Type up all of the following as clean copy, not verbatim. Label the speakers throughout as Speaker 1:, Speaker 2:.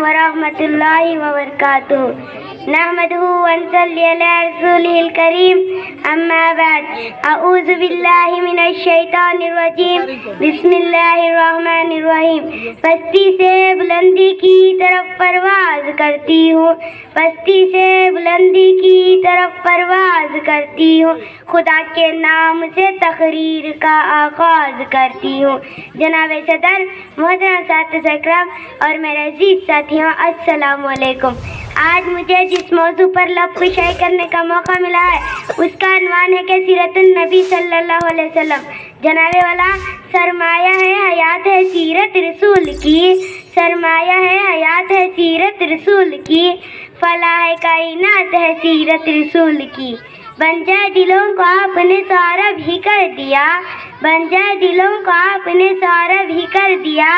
Speaker 1: वरहमतुल्लाहि वबरकातुहू। नहमदुहु व नसल्ली अला रसूलिहिल करीम, अम्मा बाद। अऊज़ु बिल्लाहि मिनश शैतानिर रजीम, बिस्मिल्लाहिर रहमानिर रहीम। पस्ती से बुलंदी की तरफ परवाज़ करती हूँ, पस्ती से बुलंदी की तरफ परवाज़ करती हूँ, खुदा के नाम से तकरीर का आगाज़ करती हूँ। जनाब सदर, मोहतरम साथियों इकराम और मेरे अजीज साथियों, अस्सलामु अलैकुम। आज मुझे जिस मौजू पर लब कुशाई करने का मौका मिला है उसका अनवान है कि सीरतुन नबी सल्लल्लाहु अलैहि वसल्लम। जनाबे वाला, सरमाया है हयात है सीरत रसूल की, सरमाया है हयात है सीरत रसूल की, फलाह कायनात है सीरत रसूल की। बन जाए दिलों को आपने सारा भी कर दिया, बन जाए दिलों को आपने सारा भी कर दिया,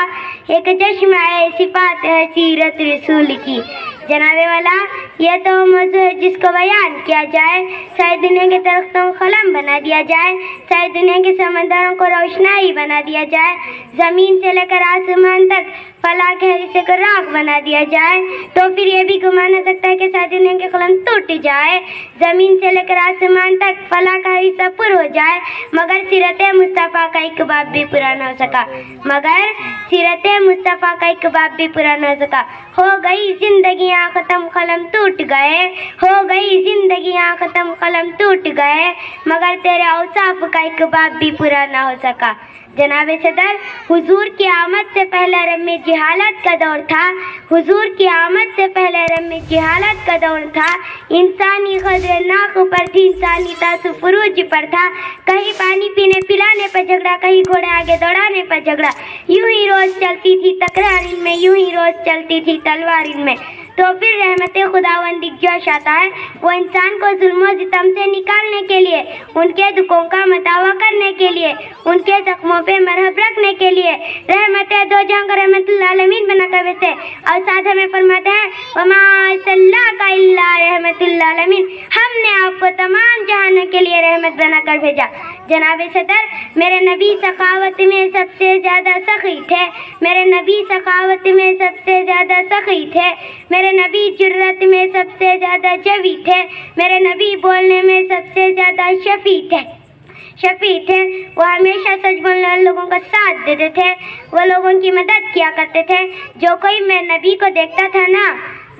Speaker 1: एक चश्मा सिफात है सीरत रसूल की। जनाबे वाला, यह तो मौजू है जिसको बयान किया जाए, शायद दुनिया के दरख्तों को कलम बना दिया जाए, शायद दुनिया के समंदरों को रोशनाई बना दिया जाए, ज़मीन से लेकर आसमान तक फला के हिस्से को राख बना दिया जाए, तो फिर ये भी गुमान हो सकता है कि शायद दुनिया के कलम टूट जाए, ज़मीन से लेकर आसमान तक फला का हिस्सा पुर हो जाए, मगर सीरत मुस्तफ़ा का एक बाब भी पूरा न हो सका, मगर सीरत मुस्तफ़ा का एक बाब भी पूरा न हो सका। हो गई जिंदगियाँ ख़त्म, कलम टूट गए, हो गई जिंदगियाँ ख़त्म, कलम टूट गए, मगर तेरे औसाफ का एक बाब भी पूरा न हो सका। जनाब सदर, हुजूर की आमद से पहले अरब में जिहालत का दौर था, हुजूर की आमद से पहले अरब में जिहालत का दौर था, इंसानी कदर नाक पर थी, इंसानी तासुफ फुरूज पर था, कहीं पानी पीने पिलाने पर झगड़ा, कहीं घोड़े आगे दौड़ाने पर झगड़ा, यूं ही रोज़ चलती थी तकरार इनमें, यूं ही रोज़ चलती थी तलवार इनमें। तो फिर रहमत खुदावंदी जोश आता है, वो इंसान को जुल्म सितम से निकालने के लिए, उनके दुखों का मतावा करने के लिए, उनके जख्मों पे मरहम रखने के लिए रहमत दो जहां को रहमतुल आलमीन बना कर भेजते। और साथ में फरमाते हैं, वमा सल्लल्लाका इल्ला रहमतुल आलमीन, हमने आपको तमाम जहानों के लिए रहमत बना कर भेजा। जनाब सदर, मेरे नबी सखावत में सबसे ज़्यादा सखी थे, मेरे नबी सखावत में सबसे ज़्यादा सखी थे, मेरे नबी जुर्रत में सबसे ज़्यादा जवी थे, मेरे नबी बोलने में सबसे ज़्यादा शफी थे। वो हमेशा सच बोलने वाले लोगों का साथ देते थे, वो लोगों की मदद किया करते थे। जो कोई मेरे नबी को देखता था ना,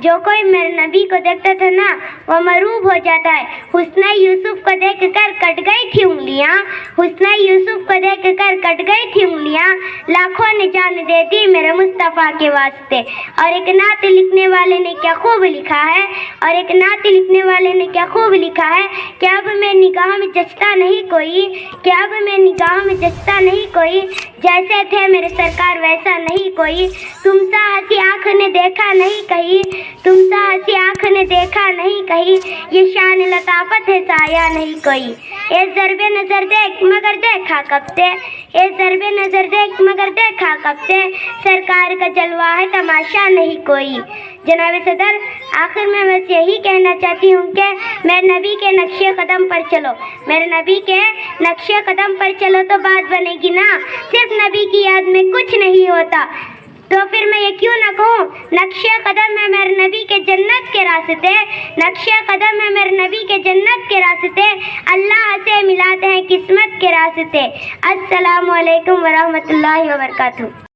Speaker 1: जो कोई मेरे नबी को देखता था ना, वो मरूब हो जाता है। हुस्न यूसुफ को देख कर कट गई थी उंगलियां, हुस्न यूसुफ को देख कर कट गई थी उंगलियां, लाखों ने जान दे दी मेरे मुस्तफ़ा के वास्ते। और एक नात लिखने वाले ने क्या खूब लिखा है, और एक नात लिखने वाले ने क्या खूब लिखा है कि अब मैं निगाह में जचता नहीं कोई, कि अब मैं निगाह में जचता नहीं कोई, जैसे थे मेरे सरकार वैसा नहीं कोई, तुमसा हंसी आँख ने देखा नहीं कहीं, तुमसा हंसी आँख ने देखा नहीं कहीं, ये शान लताफत है साया नहीं कोई। ए ज़र्बे नज़र देख मगर देखा कब से, ए ज़र्बे नज़र देख मगर देखा कब से, सरकार का जलवा है तमाशा नहीं कोई। जनाब सदर, आखिर में बस यही कहना चाहती हूँ कि मेरे नबी के नक्शे कदम पर चलो, मेरे नबी के नक्शे कदम पर चलो तो बात बनेगी ना। सिर्फ नबी की याद में कुछ नहीं होता, तो फिर मैं ये क्यों ना कहूँ, नक्शे कदम है मेरे नबी के जन्नत के रास्ते, नक्शे कदम है मेरे नबी के जन्नत के रास्ते, अल्लाह से मिलाते हैं किस्मत के रास्ते। अस्सलामु अलैकुम वरहमतुल्लाहि वबरकातुहू।